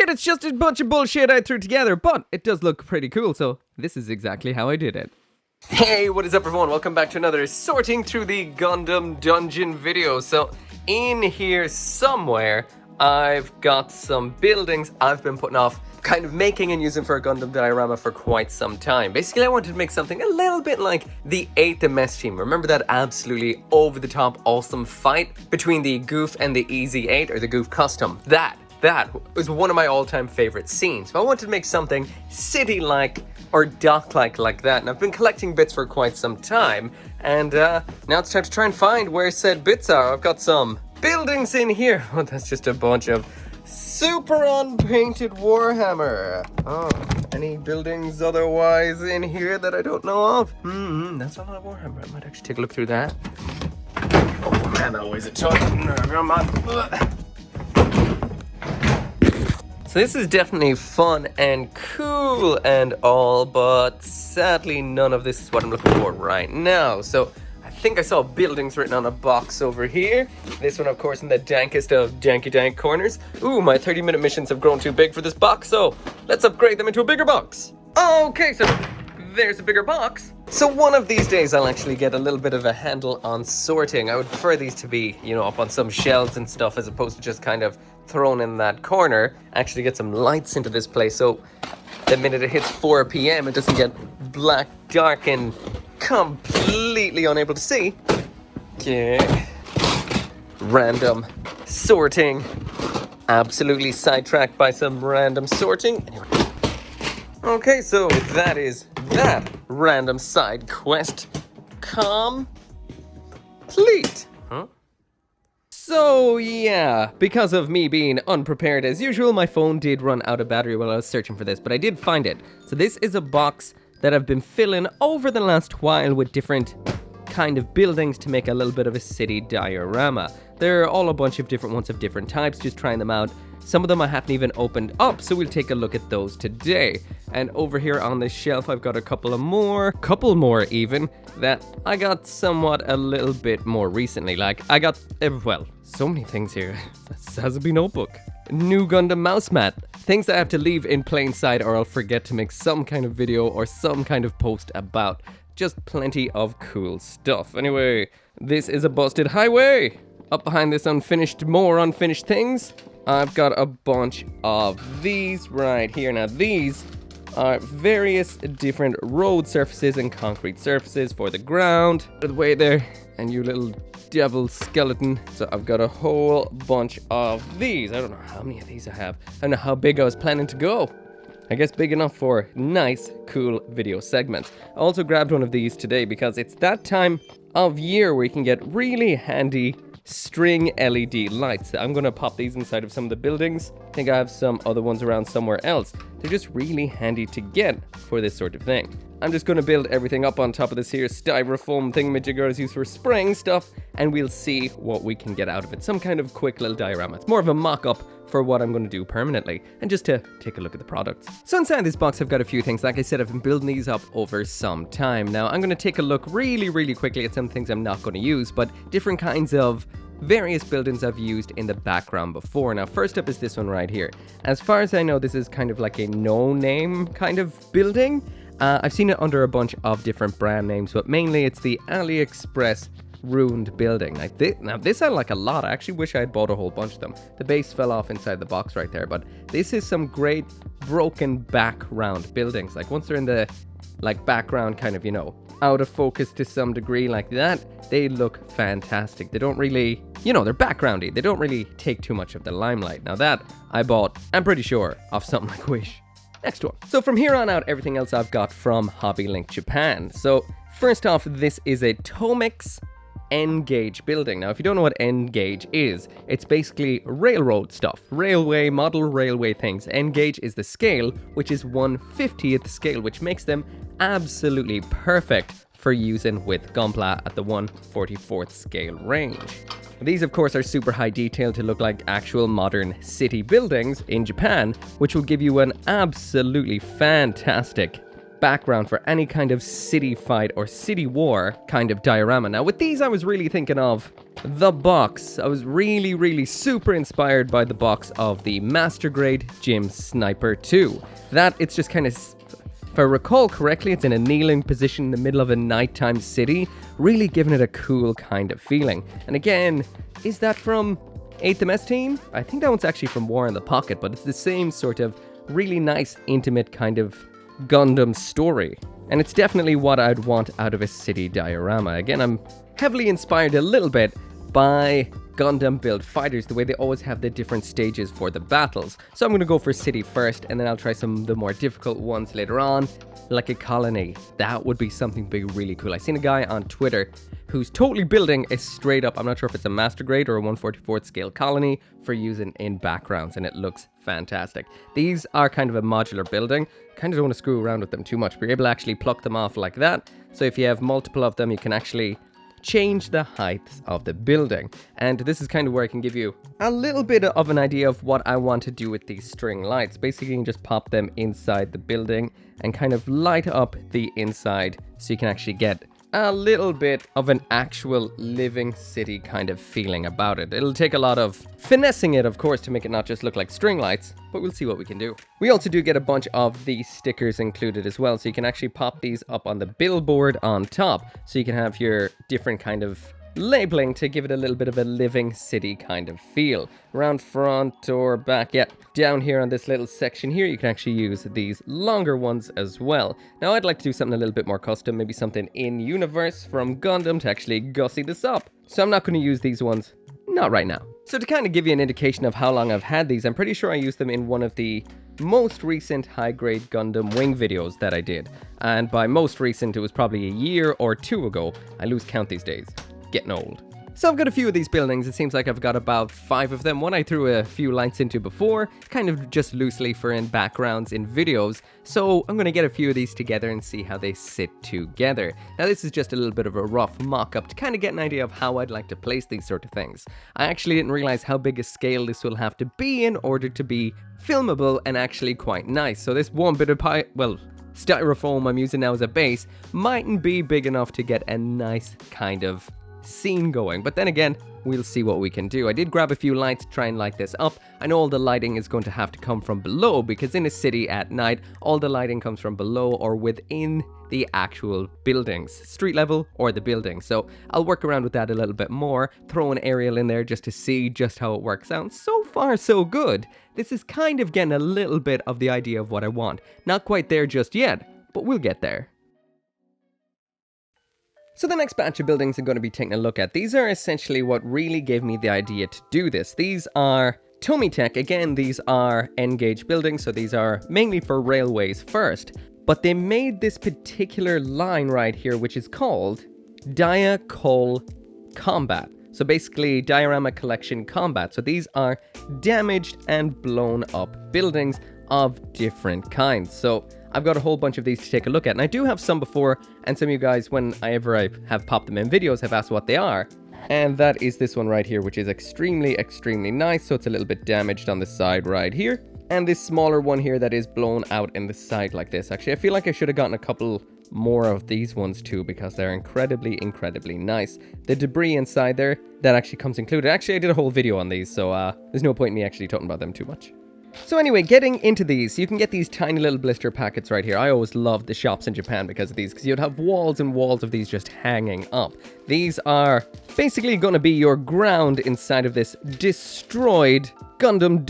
bullshit, it's just a bunch of bullshit I threw together, but it does look pretty cool, so this is exactly how I did it. Hey, what is up everyone? Welcome back to another sorting through the Gundam dungeon video. So, in here somewhere, I've got some buildings I've been putting off, kind of making and using for a Gundam diorama for quite some time. Basically, I wanted to make something a little bit like the 8th MS team. Remember that absolutely over-the-top awesome fight between the Goof and the Easy 8, or the Goof Custom? That was one of my all-time favorite scenes. So I wanted to make something city-like or dock-like like that, and I've been collecting bits for quite some time, and now it's time to try and find where said bits are. I've got some buildings in here. Oh, that's just a bunch of super unpainted Warhammer. Oh, any buildings otherwise in here that I don't know of? That's a lot of Warhammer. I might actually take a look through that. Oh man, that weighs a ton. Come on. So this is definitely fun and cool and all, but sadly none of this is what I'm looking for right now. So I think I saw buildings written on a box over here. This one, of course, in the dankest of janky dank corners. Ooh, my 30-minute missions have grown too big for this box, so let's upgrade them into a bigger box. Okay, so there's a bigger box. So one of these days I'll actually get a little bit of a handle on sorting. I would prefer these to be, you know, up on some shelves and stuff as opposed to just kind of thrown in that corner. Actually get some lights into this place so the minute it hits 4 p.m. it doesn't get black, dark, and completely unable to see. Okay. Random sorting. Absolutely sidetracked by some random sorting. Anyway. Okay, so that is that random side quest complete. Huh? So yeah, because of me being unprepared as usual, my phone did run out of battery while I was searching for this, but I did find it. So this is a box that I've been filling over the last while with different kind of buildings to make a little bit of a city diorama. They're all a bunch of different ones of different types, just trying them out. Some of them I haven't even opened up, so we'll take a look at those today. And over here on this shelf, I've got a couple more even, that I got somewhat a little bit more recently. Like, I got, well, so many things here. Sazabi notebook. New Gundam mouse mat. Things that I have to leave in plain sight or I'll forget to make some kind of video or some kind of post about. Just plenty of cool stuff. Anyway, this is a busted highway. Up behind this more unfinished things, I've got a bunch of these right here. Now these are various different road surfaces and concrete surfaces for the ground. Out of the way there, and you little devil skeleton. So I've got a whole bunch of these. I don't know how many of these I have. I don't know how big I was planning to go. I guess big enough for nice, cool video segments. I also grabbed one of these today because it's that time of year where you can get really handy string LED lights. I'm gonna pop these inside of some of the buildings. I think I have some other ones around somewhere else. They're just really handy to get for this sort of thing. I'm just gonna build everything up on top of this here styrofoam thingamajigger is used for spraying stuff, and we'll see what we can get out of it. Some kind of quick little diorama. It's more of a mock-up for what I'm going to do permanently, and just to take a look at the products. So inside this box I've got a few things. Like I said, I've been building these up over some time. Now I'm going to take a look really quickly at some things I'm not going to use, but different kinds of various buildings I've used in the background before. Now first up is this one right here. As far as I know, this is kind of like a no-name kind of building. I've seen it under a bunch of different brand names, but mainly it's the AliExpress ruined building. Now this I like a lot. I actually wish I had bought a whole bunch of them. The base fell off inside the box right there, but this is some great broken background buildings. Like once they're in the background, kind of, you know, out of focus to some degree like that, they look fantastic. They don't really, you know, they're backgroundy. They don't really take too much of the limelight. Now that I bought, I'm pretty sure, off something like Wish. Next one. So from here on out, everything else I've got from Hobby Link Japan. So first off, this is a Tomix N-gauge building. Now, if you don't know what N-gauge is, it's basically railroad stuff. Model railway things. N-gauge is the scale, which is 1/50th scale, which makes them absolutely perfect for using with gunpla at the 1/44th scale range. These, of course, are super high detail to look like actual modern city buildings in Japan, which will give you an absolutely fantastic background for any kind of city fight or city war kind of diorama. Now with these I was really thinking of the box. I was really super inspired by the box of the Master Grade Gym Sniper 2. That it's just kind of, if I recall correctly, it's in a kneeling position in the middle of a nighttime city, really giving it a cool kind of feeling. And again, is that from 8th MS Team? I think that one's actually from War in the Pocket, but it's the same sort of really nice, intimate kind of Gundam story. And it's definitely what I'd want out of a city diorama. Again, I'm heavily inspired a little bit by Gundam build fighters, the way they always have the different stages for the battles. So I'm going to go for city first, and then I'll try some of the more difficult ones later on, like a colony. That would be something big, really cool. I seen a guy on Twitter who's totally building a straight up, I'm not sure if it's a master grade or a 1/44th scale colony for using in backgrounds, and it looks fantastic. These are kind of a modular building. Kind of don't want to screw around with them too much, but you're able to actually pluck them off like that. So if you have multiple of them, you can actually change the heights of the building. And this is kind of where I can give you a little bit of an idea of what I want to do with these string lights. Basically, you can just pop them inside the building and kind of light up the inside so you can actually get a little bit of an actual living city kind of feeling about it. It'll take a lot of finessing it, of course, to make it not just look like string lights, but we'll see what we can do. We also do get a bunch of these stickers included as well, so you can actually pop these up on the billboard on top, so you can have your different kind of labeling to give it a little bit of a living city kind of feel. Around front or back, yeah, down here on this little section here, you can actually use these longer ones as well. Now I'd like to do something a little bit more custom, maybe something in universe from Gundam to actually gussy this up. So I'm not going to use these ones, not right now. So to kind of give you an indication of how long I've had these, I'm pretty sure I used them in one of the most recent high-grade Gundam wing videos that I did. And by most recent, it was probably a year or two ago. I lose count these days. Getting old. So I've got a few of these buildings. It seems like I've got about 5 of them. One I threw a few lights into before, kind of just loosely for in backgrounds in videos. So I'm going to get a few of these together and see how they sit together. Now this is just a little bit of a rough mock-up to kind of get an idea of how I'd like to place these sort of things. I actually didn't realize how big a scale this will have to be in order to be filmable and actually quite nice. So this one bit of styrofoam I'm using now as a base mightn't be big enough to get a nice kind of scene going, but then again, we'll see what we can do. I did grab a few lights to try and light this up. I know all the lighting is going to have to come from below, because in a city at night, all the lighting comes from below or within the actual buildings, street level or the building. So I'll work around with that a little bit more, throw an aerial in there just to see just how it works out. So far, so good. This is kind of getting a little bit of the idea of what I want. Not quite there just yet, but we'll get there. So the next batch of buildings I'm going to be taking a look at, these are essentially what really gave me the idea to do this. These are Tomitech. Again, these are N-gauge buildings, so these are mainly for railways first. But they made this particular line right here, which is called Dia-Col Combat. So basically, Diorama Collection Combat. So these are damaged and blown up buildings of different kinds. So I've got a whole bunch of these to take a look at, and I do have some before, and some of you guys, whenever I have popped them in videos, have asked what they are. And that is this one right here, which is extremely nice. So it's a little bit damaged on the side right here. And this smaller one here that is blown out in the side like this. Actually, I feel like I should have gotten a couple more of these ones too, because they're incredibly nice. The debris inside there, that actually comes included. Actually, I did a whole video on these, so there's no point in me actually talking about them too much. So anyway, getting into these, you can get these tiny little blister packets right here. I always loved the shops in Japan because of these, because you'd have walls and walls of these just hanging up. These are basically going to be your ground inside of this destroyed Gundam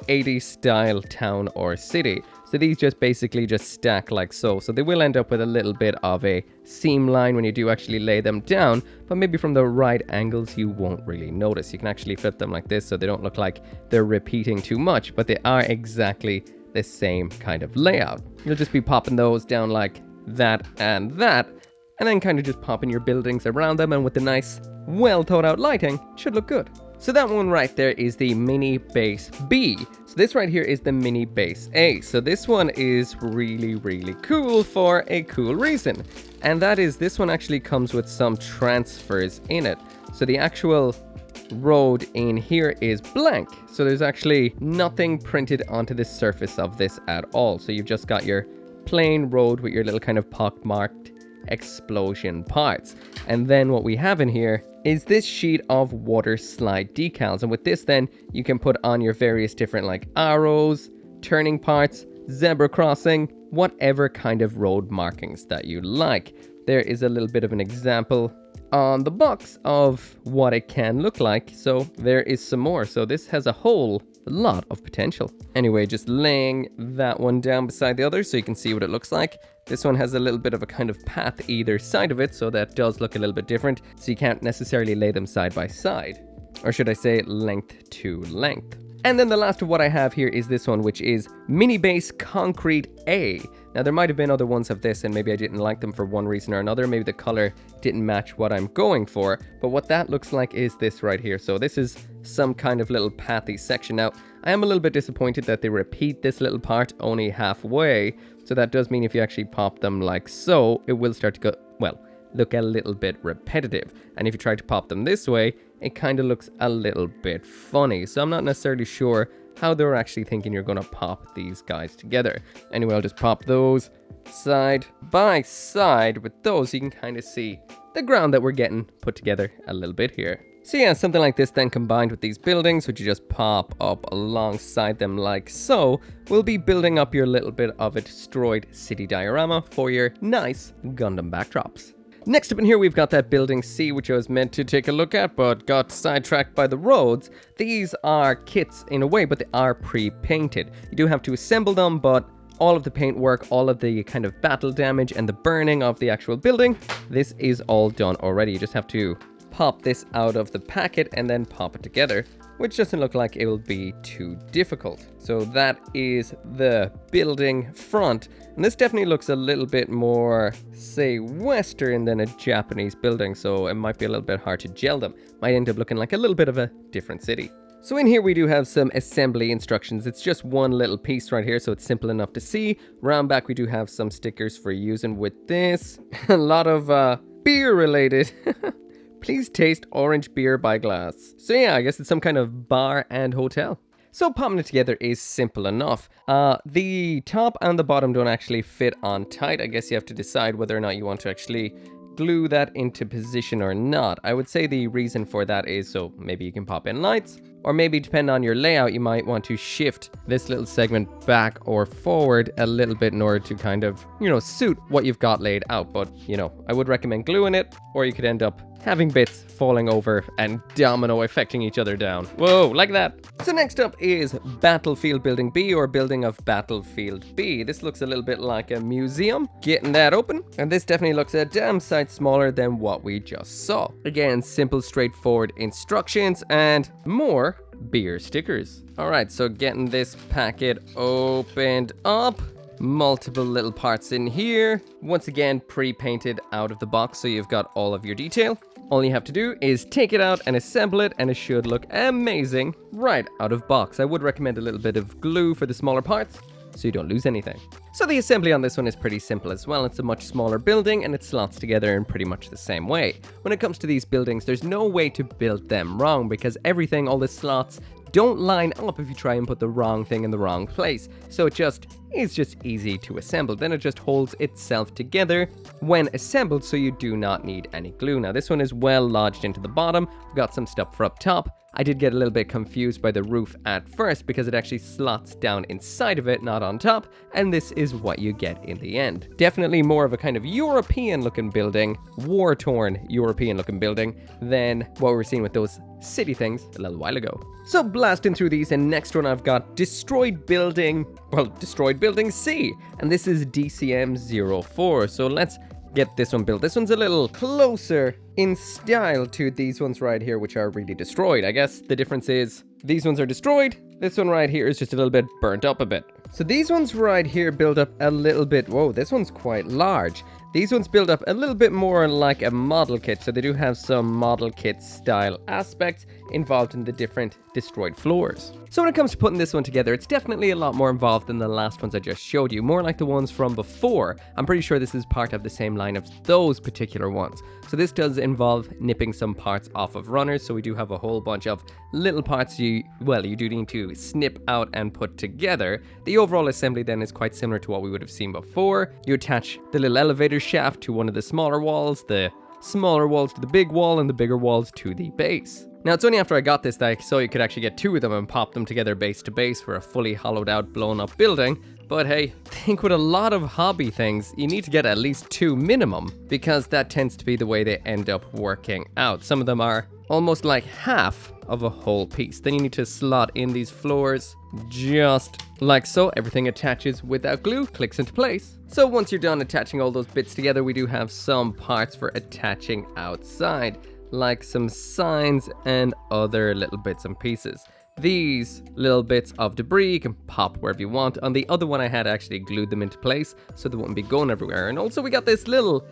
0080 style town or city. So these just basically just stack like so. So they will end up with a little bit of a seam line when you do actually lay them down, but maybe from the right angles you won't really notice. You can actually flip them like this so they don't look like they're repeating too much, but they are exactly the same kind of layout. You'll just be popping those down like that, and then kind of just popping your buildings around them, and with the nice, well thought out lighting, it should look good. So that one right there is the mini base B. So this right here is the mini base A. So this one is really cool for a cool reason. And that is, this one actually comes with some transfers in it. So the actual road in here is blank. So there's actually nothing printed onto the surface of this at all. So you've just got your plain road with your little kind of pockmarked explosion parts. And then what we have in here is this sheet of water slide decals. And with this then, you can put on your various different like arrows, turning parts, zebra crossing, whatever kind of road markings that you like. There is a little bit of an example on the box of what it can look like. So there is some more. So this has a whole lot of potential. Anyway, just laying that one down beside the other so you can see what it looks like. This one has a little bit of a kind of path either side of it, so that does look a little bit different. So you can't necessarily lay them side by side. Or should I say length to length. And then the last of what I have here is this one, which is Mini Base Concrete A. Now there might have been other ones of this and maybe I didn't like them for one reason or another. Maybe the color didn't match what I'm going for. But what that looks like is this right here. So this is some kind of little pathy section. Now I am a little bit disappointed that they repeat this little part only halfway. So that does mean if you actually pop them like so, it will start to go, well, look a little bit repetitive. And if you try to pop them this way, it kind of looks a little bit funny. So I'm not necessarily sure how they're actually thinking you're going to pop these guys together. Anyway, I'll just pop those side by side with those so you can kind of see the ground that we're getting put together a little bit here. So yeah, something like this then combined with these buildings, which you just pop up alongside them like so, will be building up your little bit of a destroyed city diorama for your nice Gundam backdrops. Next up in here, we've got that building C, which I was meant to take a look at, but got sidetracked by the roads. These are kits in a way, but they are pre-painted. You do have to assemble them, but all of the paintwork, all of the kind of battle damage and the burning of the actual building, this is all done already. You just have to pop this out of the packet and then pop it together, which doesn't look like it will be too difficult. So that is the building front. And this definitely looks a little bit more, say, Western than a Japanese building. So it might be a little bit hard to gel them. Might end up looking like a little bit of a different city. So in here we do have some assembly instructions. It's just one little piece right here, so it's simple enough to see. Round back we do have some stickers for using with this. A lot of beer related. Please taste orange beer by glass. So yeah, I guess it's some kind of bar and hotel. So popping it together is simple enough. The top and the bottom don't actually fit on tight. I guess you have to decide whether or not you want to actually glue that into position or not. I would say the reason for that is so maybe you can pop in lights, or maybe depending on your layout, you might want to shift this little segment back or forward a little bit in order to kind of, suit what you've got laid out. But, I would recommend gluing it, or you could end up having bits falling over and domino affecting each other down. Whoa, like that. So next up is Battlefield Building B, or Building of Battlefield B. This looks a little bit like a museum. Getting that open. And this definitely looks a damn sight smaller than what we just saw. Again, simple, straightforward instructions and more beer stickers. Alright, so getting this packet opened up. Multiple little parts in here. Once again, pre-painted out of the box, so you've got all of your detail. All you have to do is take it out and assemble it, and it should look amazing right out of box. I would recommend a little bit of glue for the smaller parts, so you don't lose anything. So the assembly on this one is pretty simple as well. It's a much smaller building and it slots together in pretty much the same way. When it comes to these buildings, there's no way to build them wrong because everything, all the slots, don't line up if you try and put the wrong thing in the wrong place. So it's just easy to assemble. Then it just holds itself together when assembled, so you do not need any glue. Now this one is well lodged into the bottom. We've got some stuff for up top. I did get a little bit confused by the roof at first because it actually slots down inside of it, not on top, and this is what you get in the end. Definitely more of a kind of European looking building, war-torn European looking building than what we were seeing with those city things a little while ago. So blasting through these, and next one I've got Destroyed Building C, and this is DCM-04, so let's get this one built. This one's a little closer in style to these ones right here, which are really destroyed. I guess the difference is these ones are destroyed. This one right here is just a little bit burnt up a bit. So these ones right here build up a little bit. Whoa, this one's quite large. These ones build up a little bit more like a model kit, so they do have some model kit style aspects involved in the different destroyed floors. So when it comes to putting this one together, it's definitely a lot more involved than the last ones I just showed you, more like the ones from before. I'm pretty sure this is part of the same line of those particular ones. So this does involve nipping some parts off of runners, so we do have a whole bunch of little parts you do need to to snip out and put together. The overall assembly then is quite similar to what we would have seen before. You attach the little elevator shaft to one of the smaller walls, the smaller walls to the big wall, and the bigger walls to the base. Now, it's only after I got this that I saw you could actually get two of them and pop them together base to base for a fully hollowed out, blown up building. But hey, I think with a lot of hobby things, you need to get at least two minimum, because that tends to be the way they end up working out. Some of them are almost like half of a whole piece. Then you need to slot in these floors just like so. Everything attaches without glue, clicks into place. So once you're done attaching all those bits together, we do have some parts for attaching outside, like some signs and other little bits and pieces. These little bits of debris you can pop wherever you want. On the other one I had actually glued them into place so they wouldn't be going everywhere. And also we got this little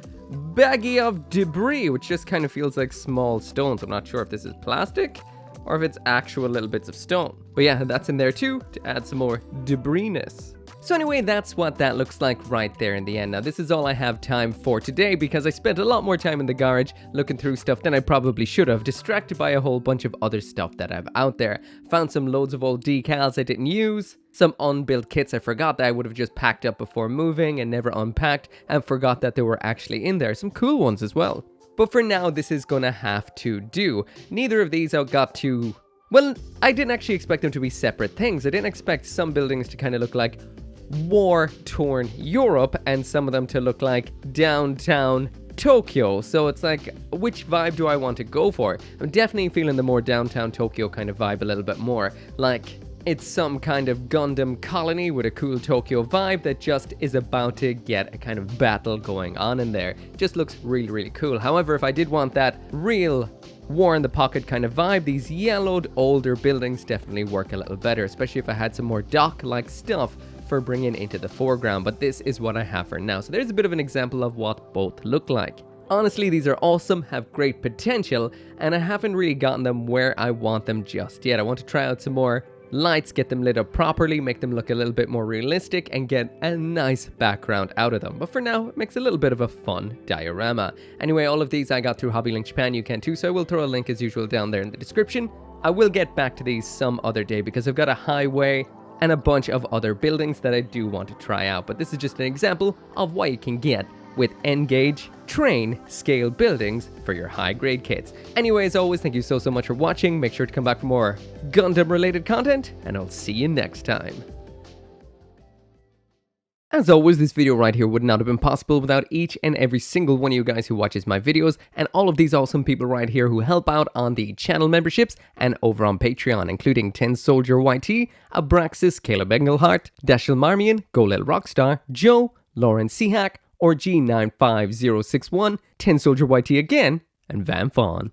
baggie of debris, which just kind of feels like small stones. I'm not sure if this is plastic or if it's actual little bits of stone. But yeah, that's in there too to add some more debris-ness. So anyway, that's what that looks like right there in the end. Now, this is all I have time for today because I spent a lot more time in the garage looking through stuff than I probably should have, distracted by a whole bunch of other stuff that I've out there. Found some loads of old decals I didn't use, some unbuilt kits I forgot that I would have just packed up before moving and never unpacked, and forgot that they were actually in there. Some cool ones as well. But for now, this is gonna have to do. Neither of these I got to... Well, I didn't actually expect them to be separate things. I didn't expect some buildings to kind of look like war-torn Europe and some of them to look like downtown Tokyo. So it's like, which vibe do I want to go for? I'm definitely feeling the more downtown Tokyo kind of vibe a little bit more. Like, it's some kind of Gundam colony with a cool Tokyo vibe that just is about to get a kind of battle going on in there. Just looks really, really cool. However, if I did want that real war in the pocket kind of vibe, these yellowed older buildings definitely work a little better, especially if I had some more dock-like stuff for bringing into the foreground. But this is what I have for now. So there's a bit of an example of what both look like. Honestly, these are awesome, have great potential, and I haven't really gotten them where I want them just yet. I want to try out some more lights, get them lit up properly, make them look a little bit more realistic, and get a nice background out of them. But for now, it makes a little bit of a fun diorama. Anyway, all of these I got through Hobby Link Japan. You can too, so I will throw a link as usual down there in the description. I will get back to these some other day because I've got a highway and a bunch of other buildings that I do want to try out. But this is just an example of what you can get with N-Gauge train scale buildings for your high grade kits. Anyway, as always, thank you so much for watching. Make sure to come back for more Gundam related content, and I'll see you next time. As always, this video right here would not have been possible without each and every single one of you guys who watches my videos, and all of these awesome people right here who help out on the channel memberships and over on Patreon, including 10 Soldier YT, Abraxas, Caleb Engelhart, Dashil Marmion, Golel Rockstar, Joe, Lauren Sihak, or G95061, 10 Soldier YT again, and Van Fawn.